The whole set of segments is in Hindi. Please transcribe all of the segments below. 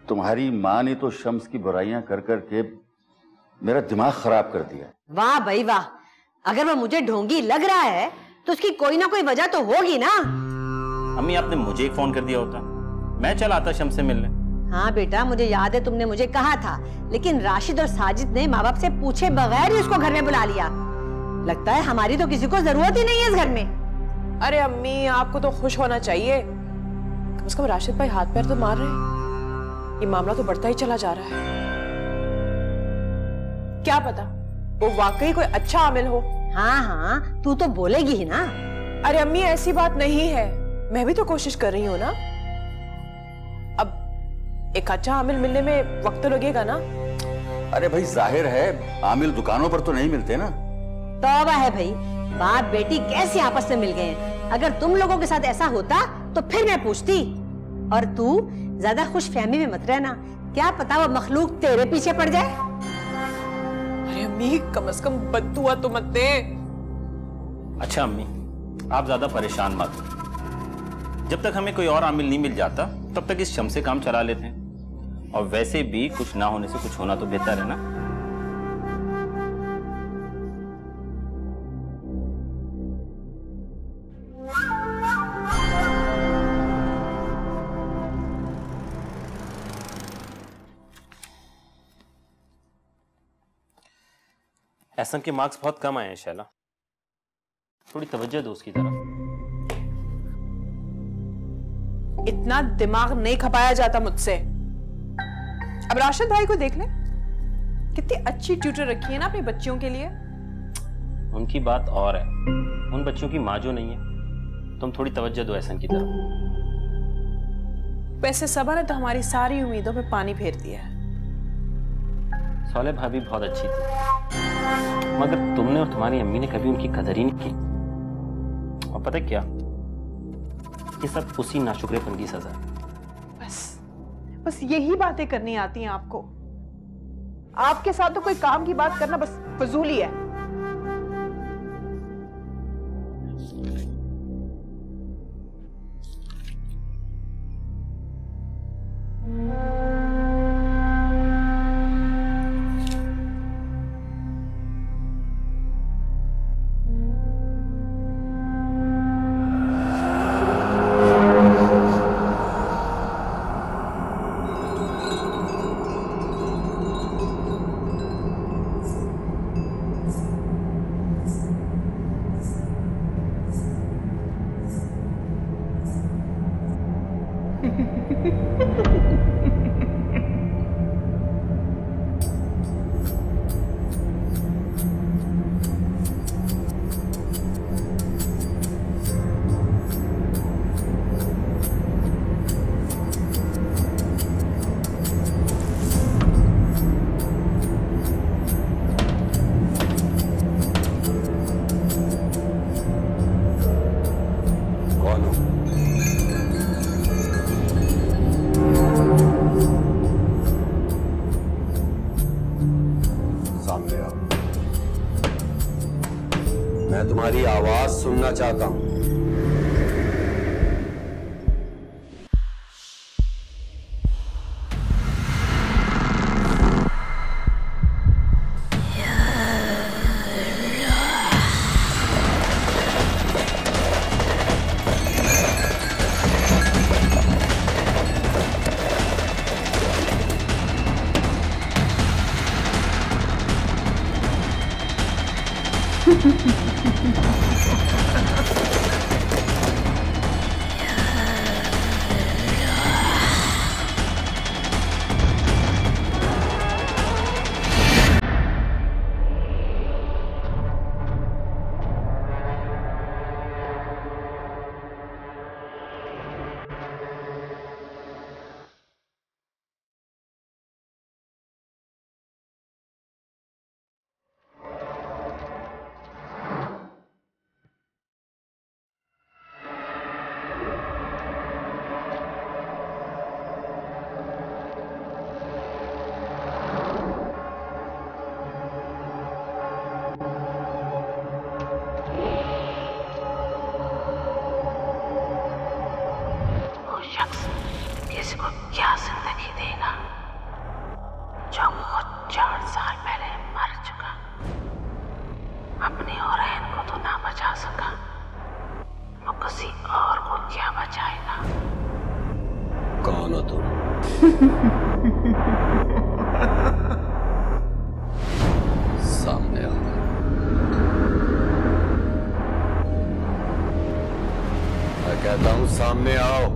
तुम्हारी माँ ने तो शम्स की बुराइयां कर करके मेरा दिमाग खराब कर दिया। वाह भाई वाह, अगर वो मुझे ढोंगी लग रहा है तो उसकी कोई ना कोई वजह तो होगी ना। अम्मी आपने मुझे एक फोन कर दिया होता, मैं चला आता शम्स से मिलने। हाँ बेटा, मुझे याद है तुमने मुझे कहा था, लेकिन राशिद और साजिद ने माँ बाप से पूछे बगैर ही उसको घर में बुला लिया। लगता है हमारी तो किसी को जरूरत ही नहीं है इस घर में। अरे अम्मी, आपको तो खुश होना चाहिए, कम से कम राशिद भाई हाथ पैर तो मार रहे हैं। ये मामला तो बढ़ता ही चला जा रहा है। क्या पता वो वाकई कोई अच्छा आमिल हो। हाँ हाँ, तू तो बोलेगी ही ना। अरे अम्मी, ऐसी बात नहीं है, मैं भी तो कोशिश कर रही हूँ ना। अब एक अच्छा आमिल मिलने में वक्त तो लगेगा ना। अरे भाई, जाहिर है आमिल दुकानों पर तो नहीं मिलते ना। तौबा है भाई, बाप बेटी कैसे आपस में मिल गए हैं। अगर तुम लोगों के साथ ऐसा होता तो फिर मैं पूछती। और तू ज्यादा खुश फहमी में मत रहना, क्या पता वो मखलूक तेरे पीछे पड़ जाए। अरे अम्मी, कम से कम बद्दुआ तो मत दे। अच्छा अम्मी, आप ज्यादा परेशान मत हो। जब तक हमें कोई और आमिल नहीं मिल जाता तब तक इस शम्स से काम चला लेते हैं। और वैसे भी कुछ ना होने से कुछ होना तो बेहतर है ना। एहसन के मार्क्स बहुत कम आए हैं शैला, थोड़ी तवज्जो दो उसकी तरफ। इतना दिमाग नहीं खपाया जाता मुझसे। अब राशिद भाई को देख ले, कितनी अच्छी ट्यूटर रखी है ना अपनी बच्चियों के लिए। उनकी बात और है, उन बच्चों की माँ जो नहीं है। तुम थोड़ी तवज्जो दो एहसन की तरफ। वैसे सबा ने तो हमारी सारी उम्मीदों पे पानी फेर दिया है। सौले भाभी बहुत अच्छी थी, मगर तुमने और तुम्हारी अम्मी ने कभी उनकी कदर ही नहीं की। और पता है क्या, ये सब उसी नाशुक्रेपन की सजा है। बस यही बातें करनी आती हैं आपको। आपके साथ तो कोई काम की बात करना बस फजूली है। मैं तुम्हारी आवाज सुनना चाहता हूं। सामने आओ। मैं कहता हूं सामने आओ।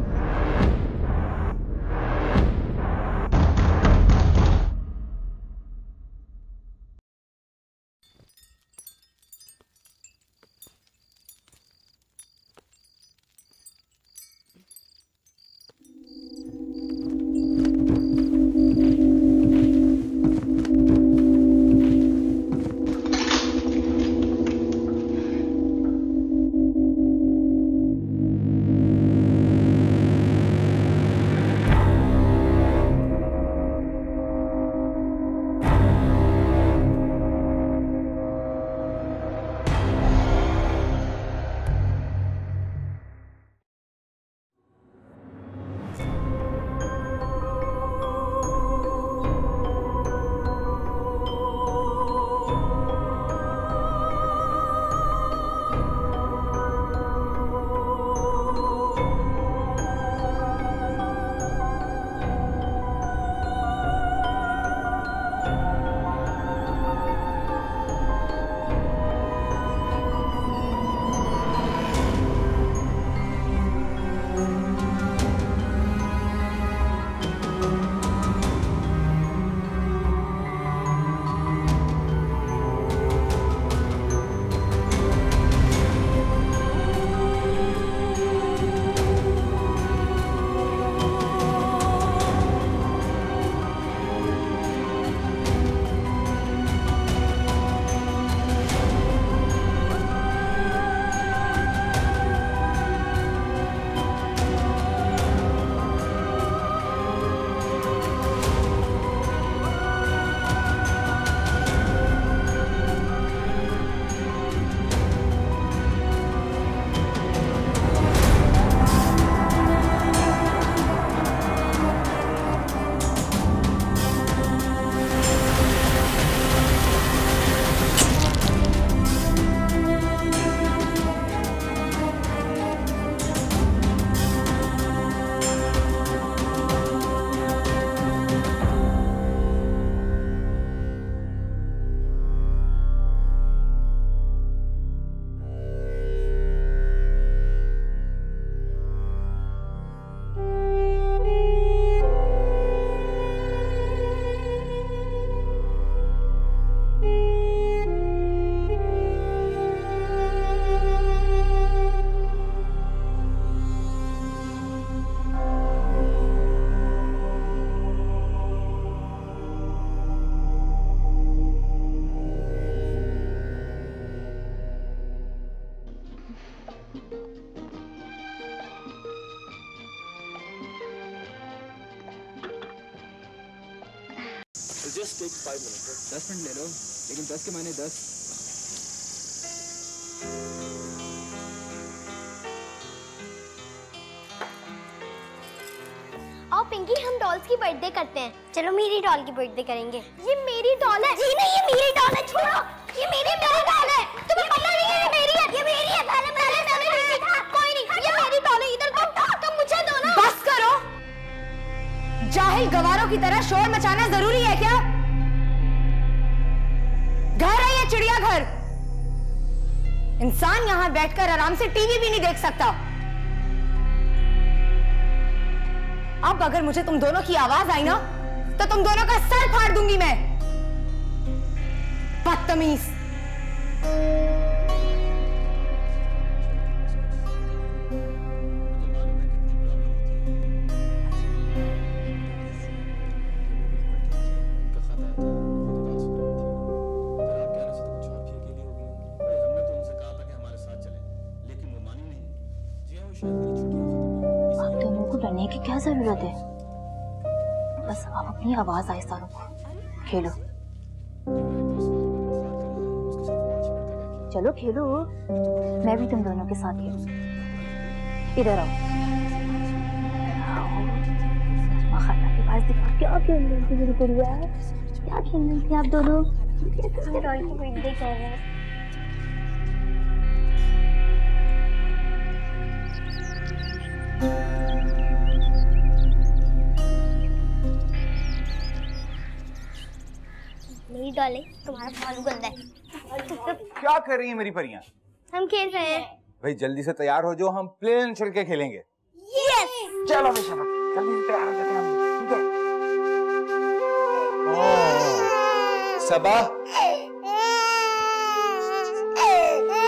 Just take 5 minutes. 10 मिनट ले लो, लेकिन 10 के मायने 10। आओ पिंकी, हम डॉल्स की बर्थडे करते हैं। चलो मेरी डॉल की बर्थडे करेंगे। ये मेरी डॉल है। जी नहीं, ये मेरी डॉल है। छोड़ो, ये मेरी डॉल है। तुम्हें पता नहीं है ये मेरी है? ये मेरी है। पहले मैंने नहीं था। कोई नहीं, ये मेरी डॉल है। इधर तुम मुझे दो ना। बस करो। जाहिल गवारों की तरह शोर मचाना जरूरी है क्या? घर है ये चिड़ियाघर। इंसान यहां बैठकर आराम से टीवी भी नहीं देख सकता। अब अगर मुझे तुम दोनों की आवाज आई ना, तो तुम दोनों का सर फाड़ दूंगी मैं। बदतमीज। आप दोनों को डरने की क्या जरूरत है? बस आप अपनी आवाज आहिस्ता रखो, खेलो। चलो खेलो, मैं भी तुम दोनों के साथ खेलूं। इधर आओ। खाला के पास दिखा, क्या खेलने की मेरी गुड़िया? क्या खेलने की आप दोनों? रॉय की बर्थडे कर रहे हैं। डॉल है, तुम्हारा बालू गंदा है। क्या कर रही है मेरी परियां? हम खेल रहे हैं। भाई जल्दी से तैयार हो जाओ, हम प्लेन चल के खेलेंगे। यस। चलो भाई शाबाश, जल्दी से तैयार हो जाते हैं हम। ठीक है। सबा,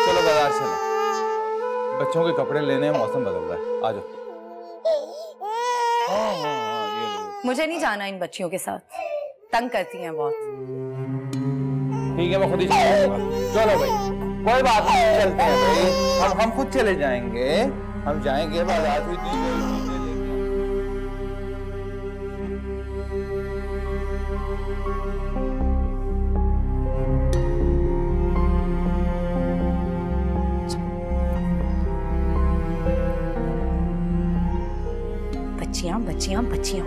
चलो बाजार चलें। बच्चों के कपड़े लेने हैं, मौसम बदल रहा है। आ जाओ। मुझे नहीं जाना इन बच्चियों के साथ, तंग करती हैं बहुत। ठीक है, मैं खुद ही चलूंगा। चलो भाई, कोई बात नहीं, चलते हैं भाई। हम खुद चले जाएंगे, हम जाएंगे बाजार से चीजें लेके। बच्चियां बच्चियां बच्चियां।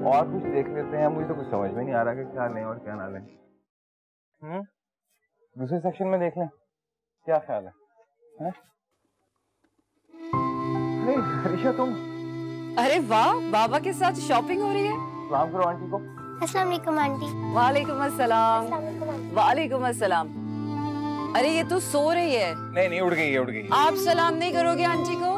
और कुछ देख लेते हैं, मुझे तो कुछ समझ में नहीं आ रहा कि क्या लें और क्या ना लें। दूसरे सेक्शन में देख लें, क्या ख्याल है? नहीं हरीशा, तुम? अरे वाह, बाबा के साथ शॉपिंग हो रही है। सलाम करो आंटी को। अस्सलाम वालेकुम आंटी। वालेकुम अस्सलाम। वालेकुम अस्सलाम। अरे ये तो सो रही है। नहीं उड़ गई है, उड़ गई। आप सलाम नहीं करोगे आंटी को?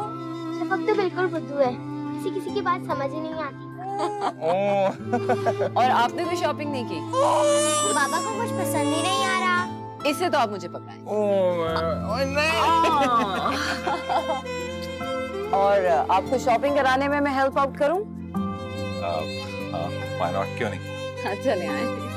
सबक तो बिल्कुल बुद्धू है, किसी किसी की बात समझ ही नहीं आती। और आपने कोई शॉपिंग नहीं की? बाबा को कुछ पसंद ही नहीं आ रहा। इससे तो आप मुझे पकड़ाएं। और आपको शॉपिंग कराने में मैं हेल्प आउट करूं? व्हाई नॉट, क्यों नहीं। चले आए।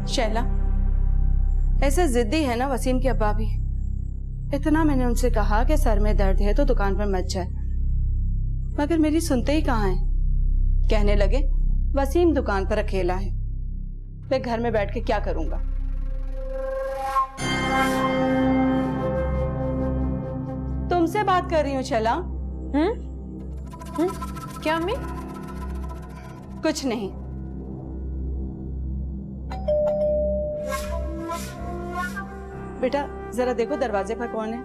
शैला, ऐसे जिद्दी है ना वसीम के अब्बा भी। इतना मैंने उनसे कहा कि सर में दर्द है तो दुकान पर मत जाए, मगर मेरी सुनते ही कहाँ हैं। कहने लगे वसीम दुकान पर अकेला है, मैं घर में बैठ के क्या करूंगा। तुमसे बात कर रही हूँ शैला। क्या अम्मी? कुछ नहीं। बेटा जरा देखो दरवाजे पर कौन है।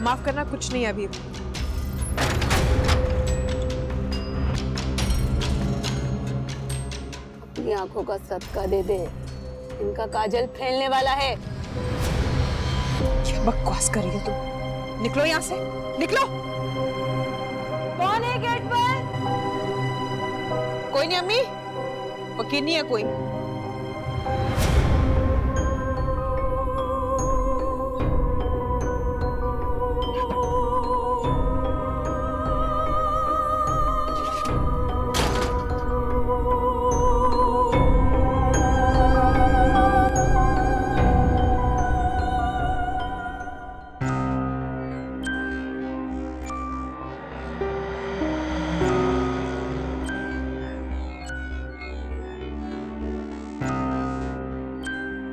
माफ करना कुछ नहीं अभी। अपनी आंखों का सदका दे दे, इनका काजल फैलने वाला है। क्या बकवास कर रही हो तुम? निकलो यहाँ से, निकलो। कौन है गेट पर? कोई नहीं अम्मी, वकील नहीं है कोई।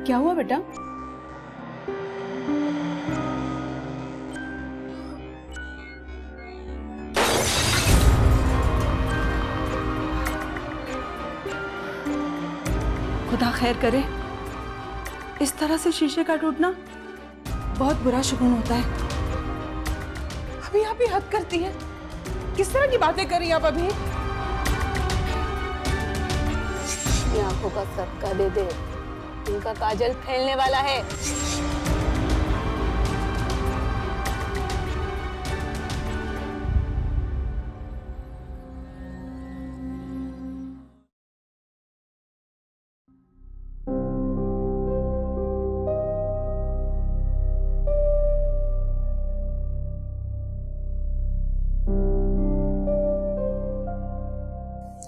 क्या हुआ बेटा? खुदा खैर करे। इस तरह से शीशे का टूटना बहुत बुरा शुगुन होता है। अभी आप ही हद करती हैं। किस तरह की बातें कर रही हैं आप अभी? आंखों का सदका दे दे, इनका काजल फैलने वाला है।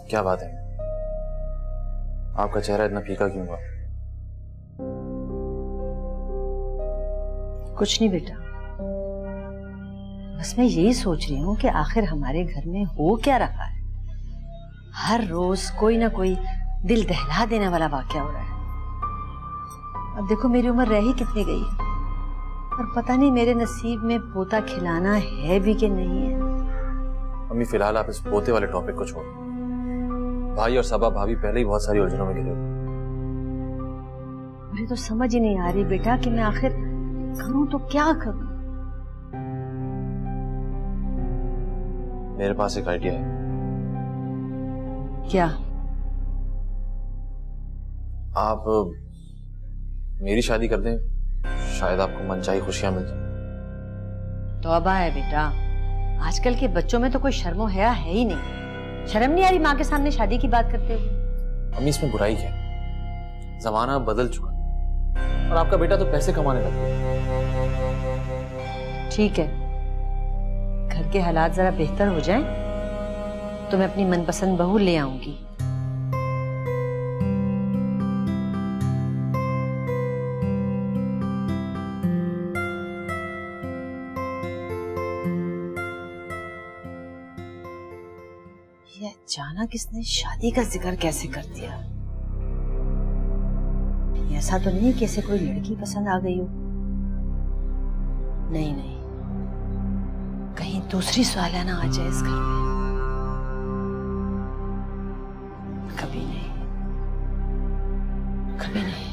क्या बात है? आपका चेहरा इतना फीका क्यों हुआ? कुछ नहीं बेटा, बस मैं यही सोच रही हूँ कि आखिर हमारे घर में हो क्या रहा है। हर रोज कोई ना कोई दिल दहला देने वाला वाकया हो रहा है। अब देखो मेरी उम्र रह ही कितनी गई है और पता नहीं मेरे नसीब में पोता खिलाना है भी कि नहीं है। मम्मी फिलहाल आप इस पोते वाले टॉपिक को छोड़ो। भाई और सबा भाभी पहले ही बहुत सारी उलझनों में घिरे हुए। मुझे तो समझ ही नहीं आ रही बेटा कि मैं आखिर करूं तो क्या करूं। मेरे पास एक आइडिया है। क्या? आप मेरी शादी कर दें, शायद आपको मनचाही खुशियां मिल जाए। तौबा है बेटा, आजकल के बच्चों में तो कोई शर्मो हया है ही नहीं। शर्म नहीं आ रही माँ के सामने शादी की बात करते हुए? अम्मी इसमें बुराई क्या? जमाना बदल चुका और आपका बेटा तो पैसे कमाने लग गया। ठीक है, घर के हालात जरा बेहतर हो जाएं तो मैं अपनी मनपसंद बहू ले आऊंगी। ये अचानक किसने शादी का जिक्र कैसे कर दिया? ऐसा तो नहीं कि इसे कोई लड़की पसंद आ गई हो। नहीं नहीं, कहीं दूसरी सालियाना आ जाए इस घर में। कभी नहीं, कभी नहीं।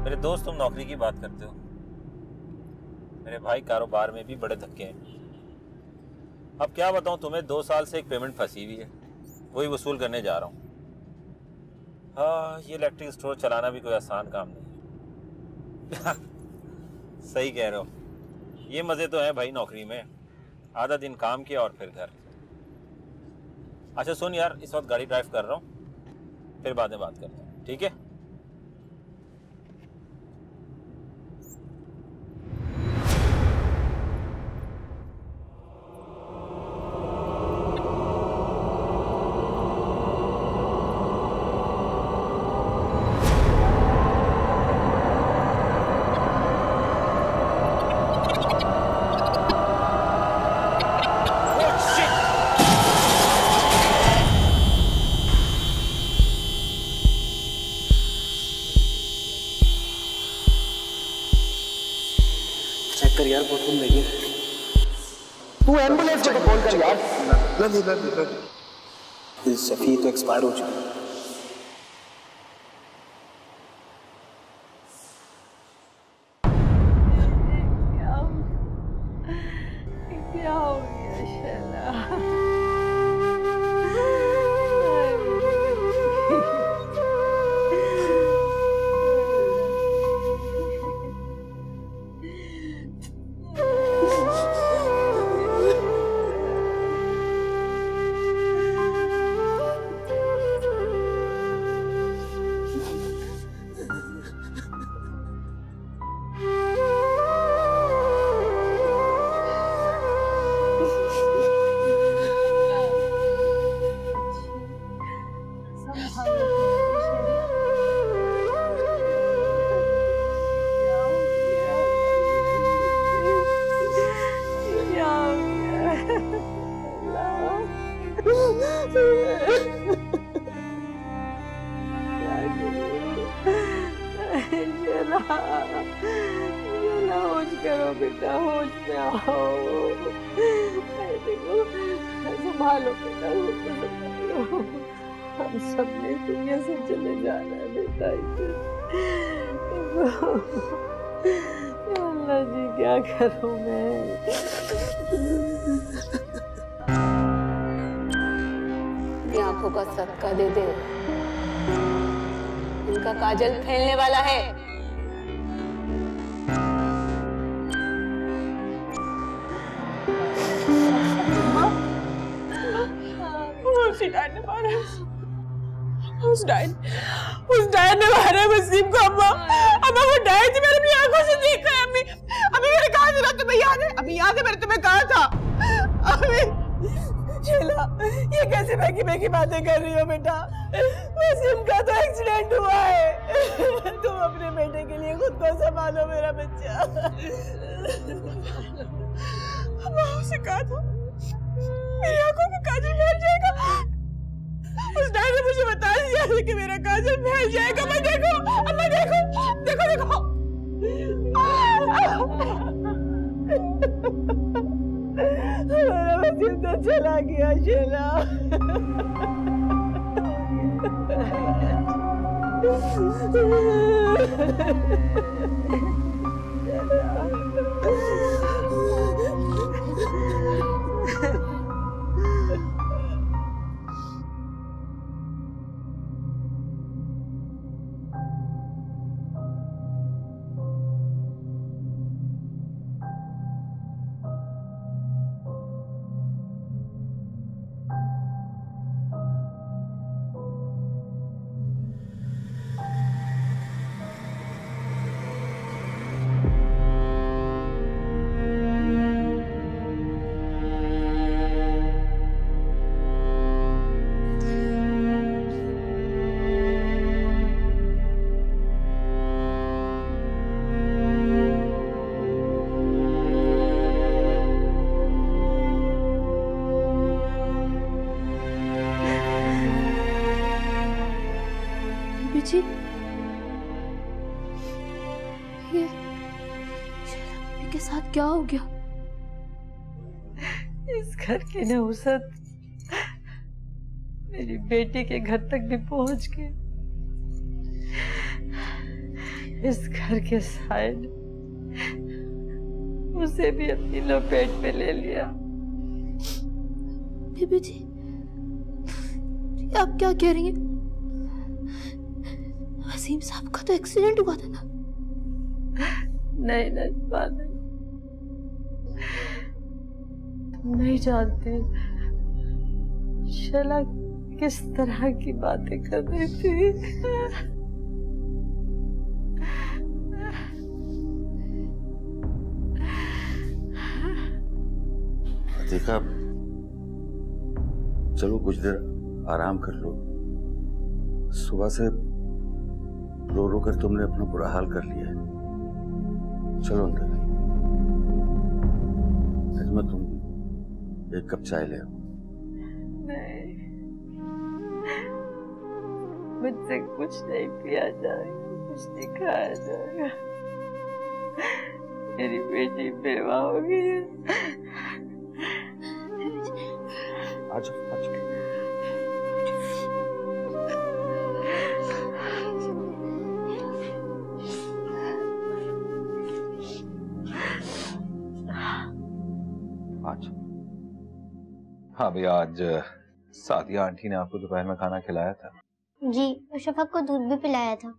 मेरे दोस्त, तुम नौकरी की बात करते हो, मेरे भाई कारोबार में भी बड़े धक्के हैं। अब क्या बताऊं तुम्हें, 2 साल से एक पेमेंट फंसी हुई है, वही वसूल करने जा रहा हूं। हाँ, ये इलेक्ट्रिक स्टोर चलाना भी कोई आसान काम नहीं। सही कह रहे हो, ये मजे तो हैं भाई नौकरी में। आधा दिन काम किया और फिर घर। अच्छा सुन यार, इस वक्त गाड़ी ड्राइव कर रहा हूँ, फिर बाद में बात करते हैं, ठीक है? चेक कर यार, बहुत देखिए। तू एम्बुलेंस को कॉल कर यार। शफी तो एक्सपायर हो चुकी है। करो बेटा, होश में आओ। देखो संभालो बेटा, होश में संभालो। हम सब ने दुनिया से चले जाना है बेटा। अल्लाह जी क्या करूं मैं। आंखों का सदका दे दे, इनका काजल फैलने वाला है। उस डैड ने मारा, उस डैड ने मारा वसीम को। अम्मा वो डैड थी, मैंने अपनी आंखों से देखा है। अम्मी मैंने कहा था, तुम्हें याद है? अभी याद है मैंने तुम्हें कहा था? शीला, ये कैसे महकी बातें कर रही हो बेटा? वसीम का तो एक्सीडेंट हुआ है। तुम अपने बेटे के लिए खुद को संभालो मेरा बच्चा। उसे कहा था मेरी आंखों में काजल फैल जाएगा। उस डैड ने मुझे बता दिया था कि मेरा काजल फैल जाएगा। मैं देखो अम्मा, देखो मेरा वसीम तो चला गया शीला। जी ये के साथ क्या हो गया? इस घर की नहुसत मेरी बेटी के घर तक भी पहुंच गई। इस घर के साए ने उसे भी अपनी लपेट में ले लिया। बीबी जी आप क्या कह रही हैं? वसीम साहब का तो एक्सीडेंट हुआ था ना? नहीं नजमा, नहीं जानती शैला किस तरह की बातें कर रही थी। देखा, चलो कुछ देर आराम कर लो। सुबह से रो रो कर तुमने अपना बुरा हाल कर लिया है। चलो अंदर, नजमा तुम एक कप चाय ले आओ। नहीं, मुझसे कुछ नहीं पिया जाएगा, कुछ नहीं खाया जाएगा। मेरी बेटी बेवा हो गई है। आज हाँ भैया, आज सादिया आंटी ने आपको दोपहर में खाना खिलाया था? जी, और शफक को दूध भी पिलाया था।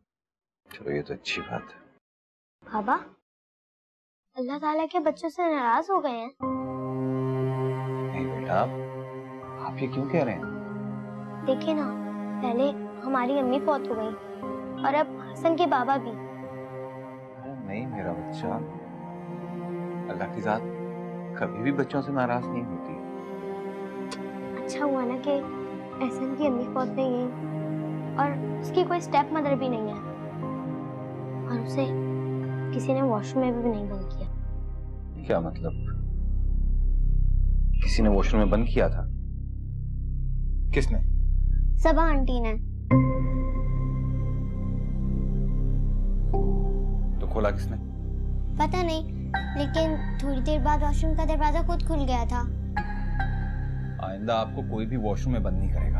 चलो ये तो अच्छी बात है। बाबा, अल्लाह ताला के बच्चों से नाराज हो गए हैं? नहीं बेटा, आप ये क्यों कह रहे हैं? देखिए ना, पहले हमारी अम्मी फौत हो गई और अब हसन के बाबा भी। नहीं मेरा बच्चा, अल्लाह की जात कभी भी बच्चों से नाराज नहीं होती। अच्छा हुआ ना कि एहसन की अम्मी फौत नहीं गई और उसकी कोई स्टेप मदर भी नहीं है और उसे किसी ने वॉशरूम में भी नहीं बंद किया। क्या मतलब? किसी ने वॉशरूम में बंद किया था? किसने? सबा आंटी ने। तो खोला किसने? पता नहीं, लेकिन थोड़ी देर बाद वॉशरूम का दरवाजा खुद खुल गया था। आइंदा आपको कोई भी वॉशरूम में बंद नहीं करेगा।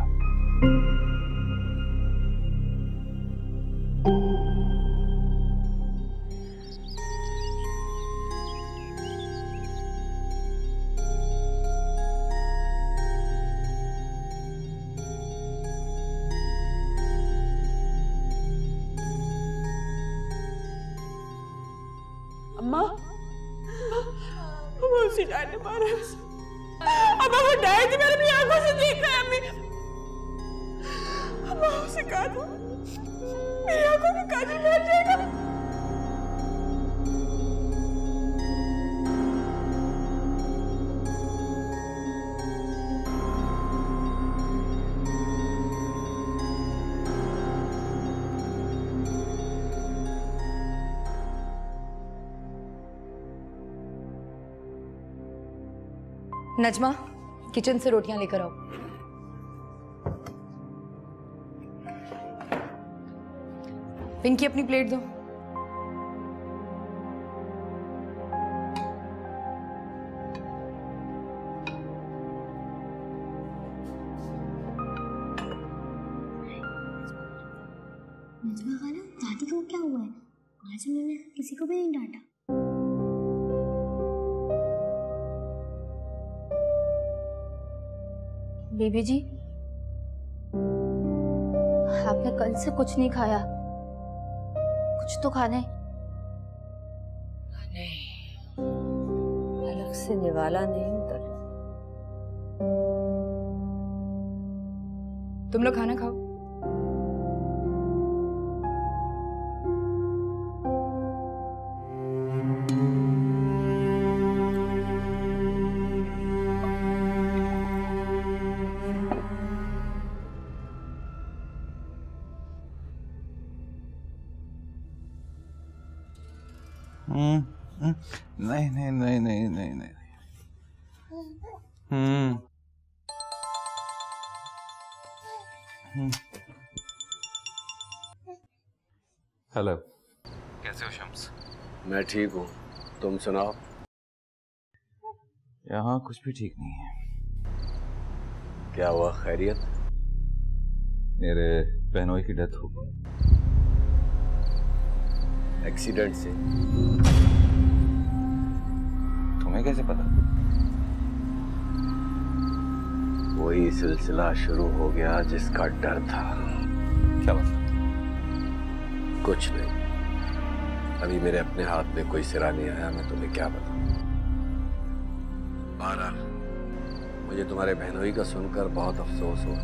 अम्मा, वो उसी डैड ने मारा है। अम्मा वो डैड थी, मैंने अपनी आंखों से देखा है अम्मी। अम्मा उसे कहा दो, मेरी आंखों में काजल बैठ जाएगा। नजमा, किचन से रोटियां लेकर आओ। पिंकी अपनी प्लेट दो। नजमा खाला, दादी को क्या हुआ है? आज उन्होंने किसी को भी नहीं डांटा। बेबी जी, आपने कल से कुछ नहीं खाया, कुछ तो खाना है। नहीं, अलग से निवाला नहीं उतर। तुम लोग खाना खाओ। नहीं नहीं नहीं नहीं नहीं नहीं। हेलो, कैसे हो शम्स? मैं ठीक हूँ, तुम सुनाओ। यहाँ कुछ भी ठीक नहीं है। क्या हुआ, खैरियत? मेरे बहनोई की डेथ हो गई। एक्सीडेंट से? तुम्हें कैसे पता? वही सिलसिला शुरू हो गया जिसका डर था। क्या मतलब? कुछ नहीं, अभी मेरे अपने हाथ में कोई सिरा नहीं आया, मैं तुम्हें क्या बताऊं। बहरहाल मुझे तुम्हारे बहनोई का सुनकर बहुत अफसोस हुआ।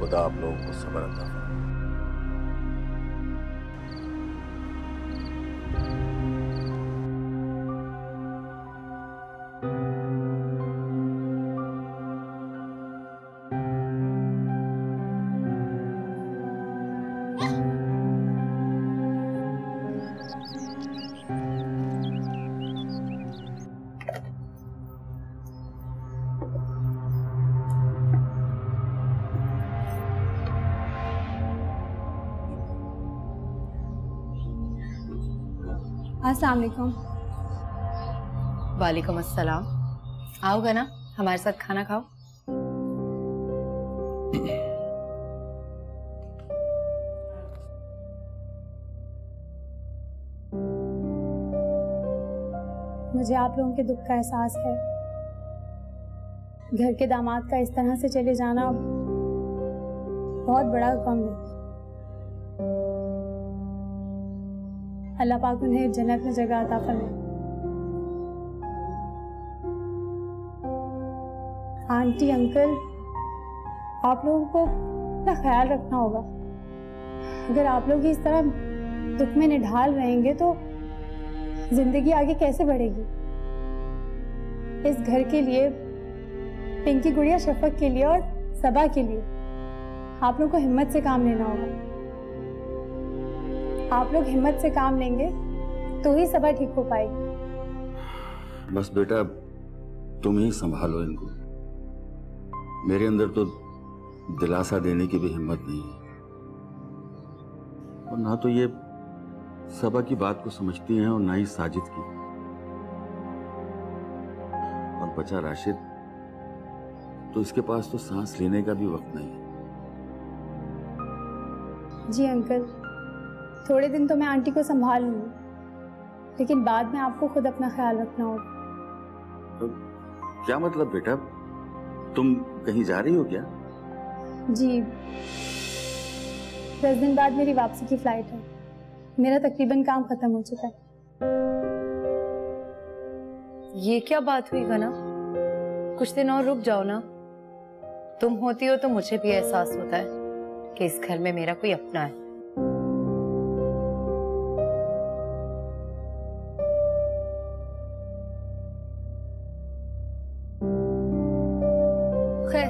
खुदा आप लोगों को सब्र अता फरमाए। अस्सलाम वालेकुम। वालेकुम अस्सलाम। आओगे ना हमारे साथ खाना खाओ। मुझे आप लोगों के दुख का एहसास है। घर के दामाद का इस तरह से चले जाना बहुत बड़ा गम है। अल्लाह पाक उन्हें जन्नत में जगह अता फरमाए। आंटी अंकल, आप लोगों को अपना ख्याल रखना होगा। अगर आप लोग इस तरह दुख में निढाल रहेंगे तो जिंदगी आगे कैसे बढ़ेगी? इस घर के लिए, पिंकी गुड़िया शफक के लिए और सबा के लिए आप लोग को हिम्मत से काम लेना होगा। आप लोग हिम्मत से काम लेंगे तो ही सबा ठीक हो पाएगी। बस बेटा तुम ही संभालो इनको। मेरे अंदर तो दिलासा देने की भी हिम्मत नहीं है, और ना तो ये सबा की बात को समझती हैं और ना ही साजिद की। और बचा राशिद, तो इसके पास तो सांस लेने का भी वक्त नहीं है। जी अंकल, थोड़े दिन तो मैं आंटी को संभाल लूंगी, लेकिन बाद में आपको खुद अपना ख्याल रखना होगा। तो क्या मतलब बेटा, तुम कहीं जा रही हो क्या? जी, 10 दिन बाद मेरी वापसी की फ्लाइट है। मेरा तकरीबन काम खत्म हो चुका है। ये क्या बात हुई गना? कुछ दिन और रुक जाओ ना। तुम होती हो तो मुझे भी एहसास होता है कि इस घर में मेरा कोई अपना है। खैर,